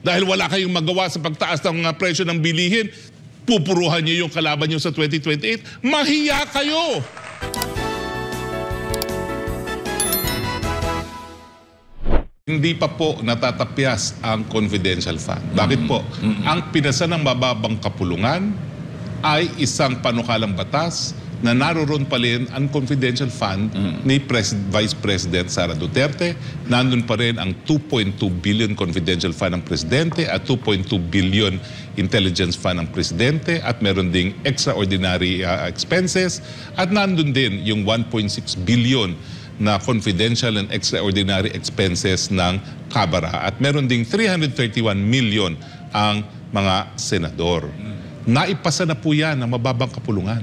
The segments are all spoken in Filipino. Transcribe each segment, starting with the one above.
dahil wala kayong magawa sa pagtaas ng presyo ng bilihin, pupuruhan niyo yung kalaban niyo sa 2028. Mahiya kayo! Hindi pa po natatapyas ang confidential fund. Bakit po? Ang pinasa ng mababang kapulungan ay isang panukalang batas na naroon pa rin ang confidential fund ni Vice President Sara Duterte. Nandun pa rin ang 2.2 billion confidential fund ng Presidente at 2.2 billion intelligence fund ng Presidente at meron ding extraordinary expenses at nandun din yung 1.6 billion na confidential and extraordinary expenses ng Kamara at meron ding 331 million ang mga senador. Naipasa na po yan ng mababang kapulungan.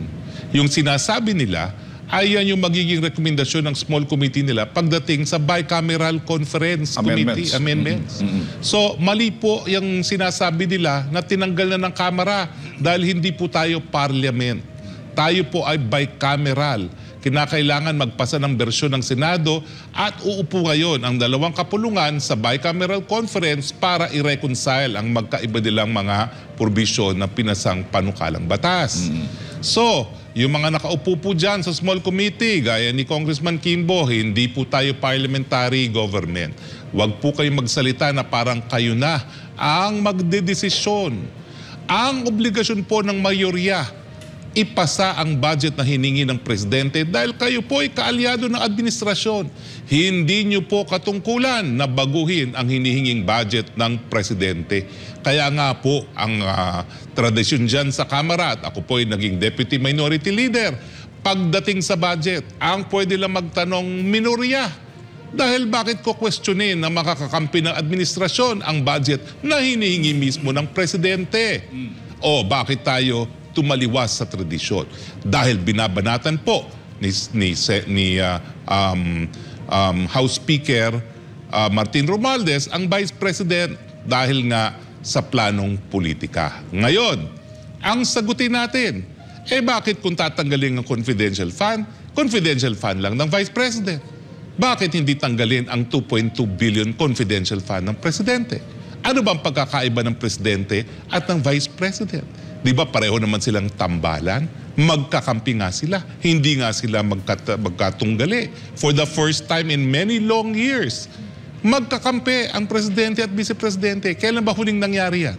Yung sinasabi nila ay yan yung magiging rekomendasyon ng small committee nila pagdating sa bicameral conference committee amendments. So mali po yung sinasabi nila na tinanggal na ng Kamara dahil hindi po tayo parliament. Tayo po ay bicameral. Kinakailangan magpasa ng bersyon ng Senado at uupo ngayon ang dalawang kapulungan sa bicameral conference para i-reconcile ang magkaiba nilang mga provision na pinasang panukalang batas. So, yung mga nakaupo po dyan sa small committee, gaya ni Congressman Kimbo, hindi po tayo parliamentary government. Huwag po kayo magsalita na parang kayo na ang magdedesisyon. Ang obligasyon po ng mayorya, ipasa ang budget na hiningi ng Presidente dahil kayo po ay kaalyado ng administrasyon. Hindi nyo po katungkulan na baguhin ang hinihinging budget ng Presidente. Kaya nga po ang tradisyon dyan sa Kamara at ako po ay naging Deputy Minority Leader. Pagdating sa budget, ang pwede lang magtanong minorya. Dahil bakit ko questionin na makakakampi ng administrasyon ang budget na hinihingi mismo ng Presidente? O bakit tayo tumaliwas sa tradisyon? Dahil binabanatan po ni House Speaker Martin Romualdez ang Vice President dahil nga sa planong politika. Ngayon, ang sagutin natin, bakit kung tatanggalin ang confidential fund lang ng Vice President? Bakit hindi tanggalin ang 2.2 billion confidential fund ng Presidente? Ano bang pagkakaiba ng Presidente at ng Vice President? Di ba pareho naman silang tambalan? Magkakampi nga sila. Hindi nga sila magkatunggali. For the first time in many long years, magkakampi ang Presidente at Vice Presidente. Kailan ba huling nangyari yan?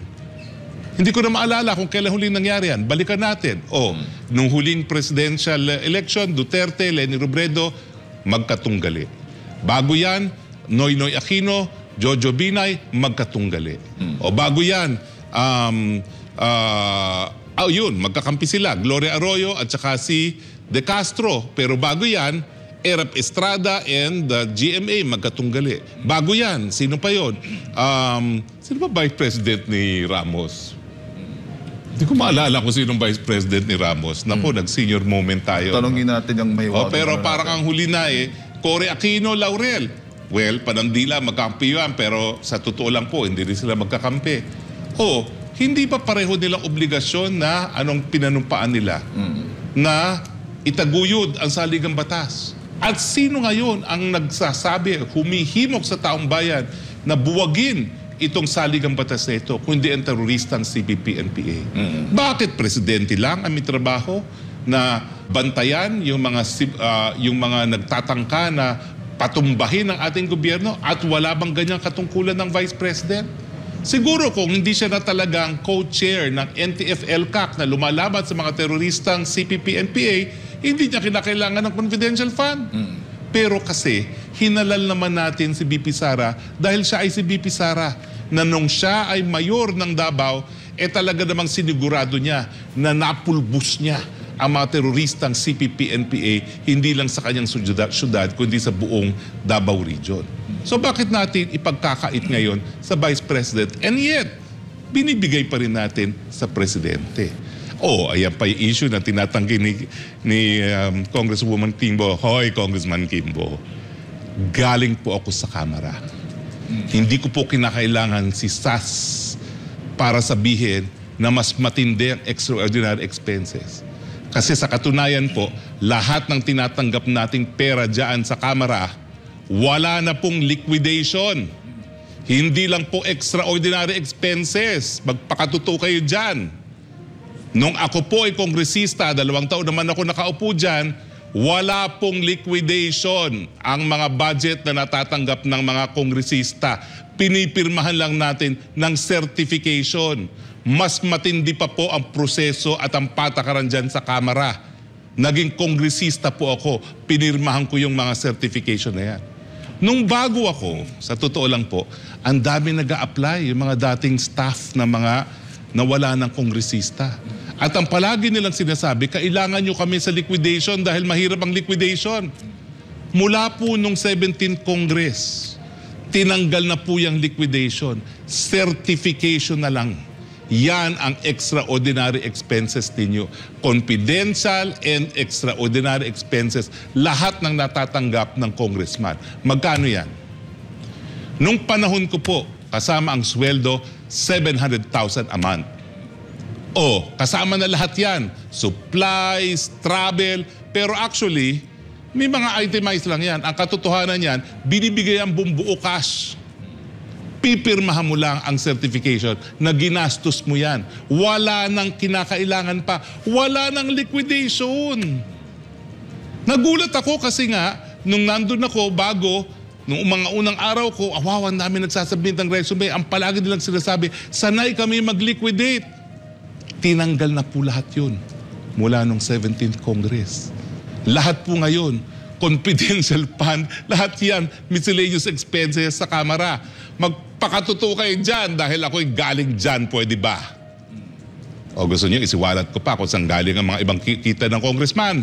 Hindi ko na maalala kung kailan huling nangyari yan. Balikan natin. Nung huling presidential election, Duterte, Leni Robredo, magkatunggali. Bago yan, Noynoy Aquino, Jojo Binay, magkatunggali. Bago yan, yun, magkakampi sila. Gloria Arroyo at saka si De Castro. Pero bago yan, Erap Estrada and the GMA magkatunggali. Bago yan, sino pa yun? Sino ba Vice President ni Ramos? Hindi ko maalala kung sinong Vice President ni Ramos. Naku, nag-senior moment tayo. Tanongin natin yung may pero parang ang huli na Cory Aquino, Laurel. Well, panandila, magkakampi yan. Pero sa totoo lang po, hindi rin sila magkakampi. Hindi ba pareho nilang obligasyon na anong pinanumpaan nila na itaguyod ang saligang batas? At sino ngayon ang nagsasabi, humihimok sa taong bayan na buwagin itong saligang batas na ito, kundi ang teroristang CPP-NPA? Bakit Presidente lang ang may trabaho na bantayan yung mga nagtatangka na patumbahin ang ating gobyerno at wala bang ganyang katungkulan ng Vice President? Siguro kung hindi siya na talagang co-chair ng NTF-ELCAC na lumalaban sa mga teroristang CPP-NPA, hindi niya kinakailangan ng confidential fund. Pero kasi, hinalal naman natin si BP Sara dahil siya ay si BP Sara na nung siya ay mayor ng Davao, talaga namang sinigurado niya na napulbus niya ang mga teroristang CPP-NPA hindi lang sa kanyang syudad, kundi sa buong Davao Region. So bakit natin ipagkakait ngayon sa Vice President? And yet, binibigay pa rin natin sa Presidente. Ayan pa yung issue na tinatanggi ni Congresswoman Kimbo. Hoy, Congressman Kimbo, galing po ako sa Kamara. Hindi ko po kinakailangan si SAS para sabihin na mas matindi ang extraordinary expenses. Kasi sa katunayan po, lahat ng tinatanggap nating pera dyan sa Kamara, wala na pong liquidation. Hindi lang po extraordinary expenses. Magpakatuto kayo dyan. Nung ako po ay kongresista, 2 taon naman ako nakaupo dyan, wala pong liquidation ang mga budget na natatanggap ng mga kongresista. Pinipirmahan lang natin ng certification. Mas matindi pa po ang proseso at ang patakaran dyan sa Kamara. Naging kongresista po ako, pinirmahan ko yung mga certification na yan. Nung bago ako, sa totoo lang po, ang dami nag-a-apply, yung mga dating staff na mga nawala ng kongresista. At ang palagi nilang sinasabi, kailangan nyo kami sa liquidation dahil mahirap ang liquidation. Mula po nung 17th Congress, tinanggal na po yung liquidation. Certification na lang. Yan ang extraordinary expenses ninyo. Confidential and extraordinary expenses. Lahat ng natatanggap ng congressman. Magkano yan? Nung panahon ko po, kasama ang sweldo, 700,000 a month. O, kasama na lahat yan. Supplies, travel. Pero actually, may mga itemized lang yan. Ang katotohanan yan, binibigay ang bumbuo cash. Pipirmahan mo lang ang certification na ginastos mo yan. Wala nang kinakailangan pa. Wala nang liquidation. Nagulat ako kasi nga, nung nandun ako bago, nung mga unang araw ko, awawan namin nagsasubmit ng resume, ang palagi nilang sinasabi, sanay kami mag-liquidate. Tinanggal na po lahat yun mula nung 17th Congress. Lahat po ngayon, confidential fund, lahat yan, miscellaneous expenses sa Kamara. Magpakatuto kayo dyan dahil ako'y galing dyan, pwede ba? O gusto niyo, isiwalat ko pa kung saan galing ang mga ibang kita ng congressman.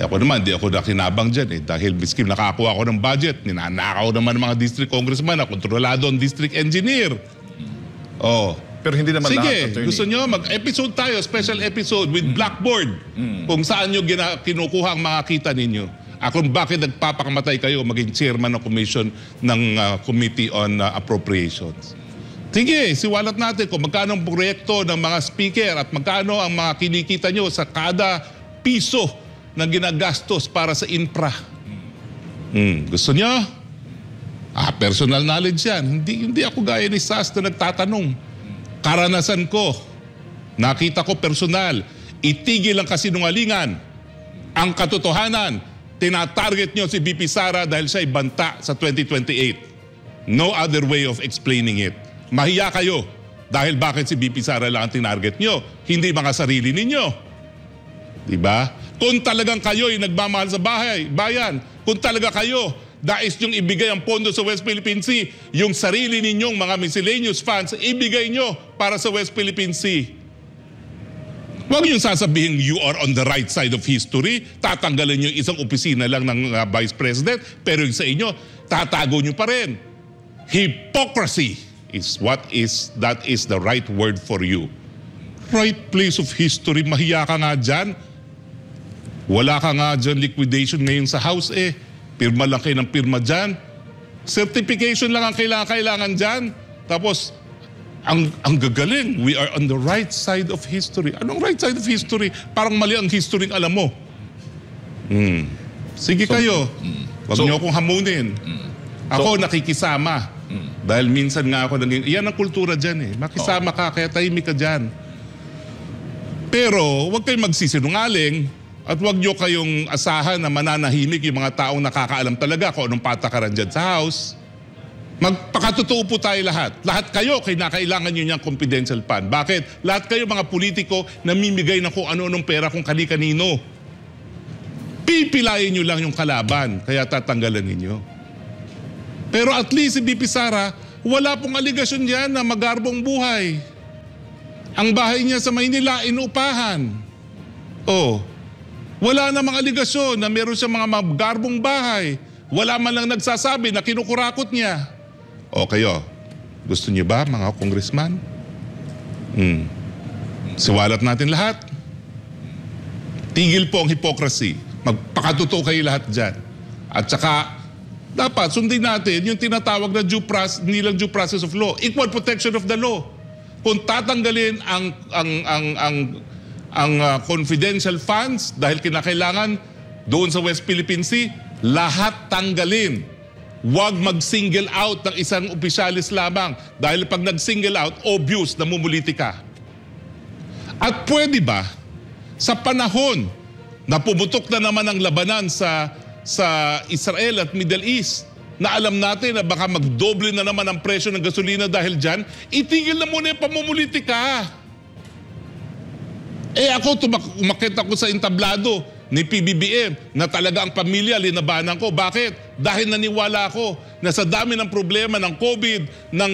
Eh ako naman, di ako nakinabang dyan dahil miskin nakakuha ako ng budget, ninanakaw naman ng mga district congressman na kontrolado ang district engineer. Pero hindi naman sige, lahat, attorney. Gusto nyo, mag-episode tayo, special episode with Blackboard. Kung saan nyo kinukuha ang mga kita ninyo. Kung bakit nagpapakamatay kayo maging chairman ng commission ng Committee on Appropriations. Sige, siwalat natin kung magkano ang proyekto ng mga speaker at magkano ang mga kinikita nyo sa kada piso na ginagastos para sa infra. Gusto nyo? Personal knowledge yan. Hindi ako gaya ni Sas na nagtatanong. Karanasan ko, nakita ko personal, itigil ang kasinungalingan. Ang katotohanan, tinatarget nyo si VP Sara dahil siya'y banta sa 2028. No other way of explaining it. Mahiya kayo dahil bakit si VP Sara lang ang tinarget nyo, hindi mga sarili ninyo. Diba? Kung talagang kayo'y nagmamahal sa bayan, kung talaga kayo dais niyong ibigay ang pondo sa West Philippine Sea, yung sarili ninyong mga miscellaneous funds, ibigay nyo para sa West Philippine Sea. Huwag niyong sasabihin you are on the right side of history, tatanggalin niyo isang opisina lang ng Vice President, pero yung sa inyo, tatago niyo pa rin. Hypocrisy is that is the right word for you. Right place of history, mahiya ka nga dyan. Wala ka nga dyan liquidation ngayon sa House Pirma lang kayo ng pirma dyan. Certification lang ang kailangan dyan. Tapos, ang gagaling, we are on the right side of history. Anong right side of history? Parang mali ang history alam mo. Sige kayo. Huwag niyo akong hamunin. Ako nakikisama. Dahil minsan nga ako naging, yan ang kultura dyan Makisama ka, kaya tahimik ka dyan. Pero, huwag kayong magsisinungaling. At huwag nyo kayong asahan na mananahimik yung mga taong nakakaalam talaga kung anong patakaran dyan sa House. Magpakatotoo po tayo lahat. Lahat kayo, kailangan nyo niyang confidential fund. Bakit? Lahat kayo mga politiko namimigay na kung ano-anong pera kung kani-kanino. Pipilayin nyo lang yung kalaban, kaya tatanggalan ninyo. Pero at least si BP Sara, wala pong aligasyon yan na magarbong buhay. Ang bahay niya sa Maynila, inuupahan. Wala namang aligasyon na meron siya mga magarbong bahay. Wala man lang nagsasabi na kinukurakot niya. Kayo, gusto niyo ba mga congressman? Siwalat natin lahat. Tigil po ang hypocrisy. Magpakatotoo kayo lahat dyan. At saka, dapat sundin natin yung tinatawag na hindi lang due process of law, equal protection of the law. Kung tatanggalin ang confidential funds dahil kinakailangan doon sa West Philippine Sea, lahat tanggalin. Huwag mag-single out ng isang opisyalis lamang. Dahil pag nag-single out, obvious na mumuliti ka. At pwede ba, sa panahon na pumutok na naman ang labanan sa Israel at Middle East, na alam natin na baka magdoble na naman ang presyo ng gasolina dahil dyan, itigil na muna yung pamumuliti ka. Ako, umakit ako sa entablado ni PBBM na talaga ang pamilya linabanan ko. Bakit? Dahil naniwala ako na sa dami ng problema ng COVID, ng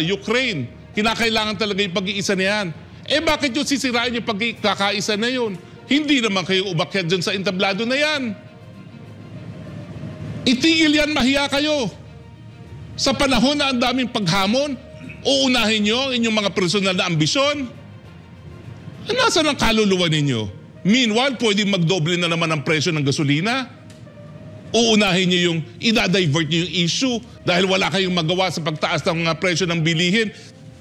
Ukraine, kinakailangan talaga yung pag-iisa na yan. Bakit yung sisirain yung pagkakaisa na yun? Hindi naman kayo umakyat dyan sa entablado na yan. Itigil yan, mahiya kayo. Sa panahon na ang daming paghamon, uunahin nyo ang inyong mga personal na ambisyon. Nasaan ang kaluluwa ninyo? Meanwhile, pwedeng magdoble na naman ang presyo ng gasolina. Uunahin nyo yung, idadivert nyo yung issue dahil wala kayong magawa sa pagtaas ng mga presyo ng bilihin.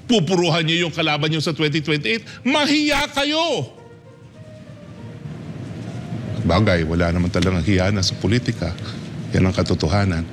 Pupuruhan nyo yung kalaban nyo sa 2028. Mahiya kayo! Bagay, wala naman talagang hiyana sa politika. Yan ang katotohanan.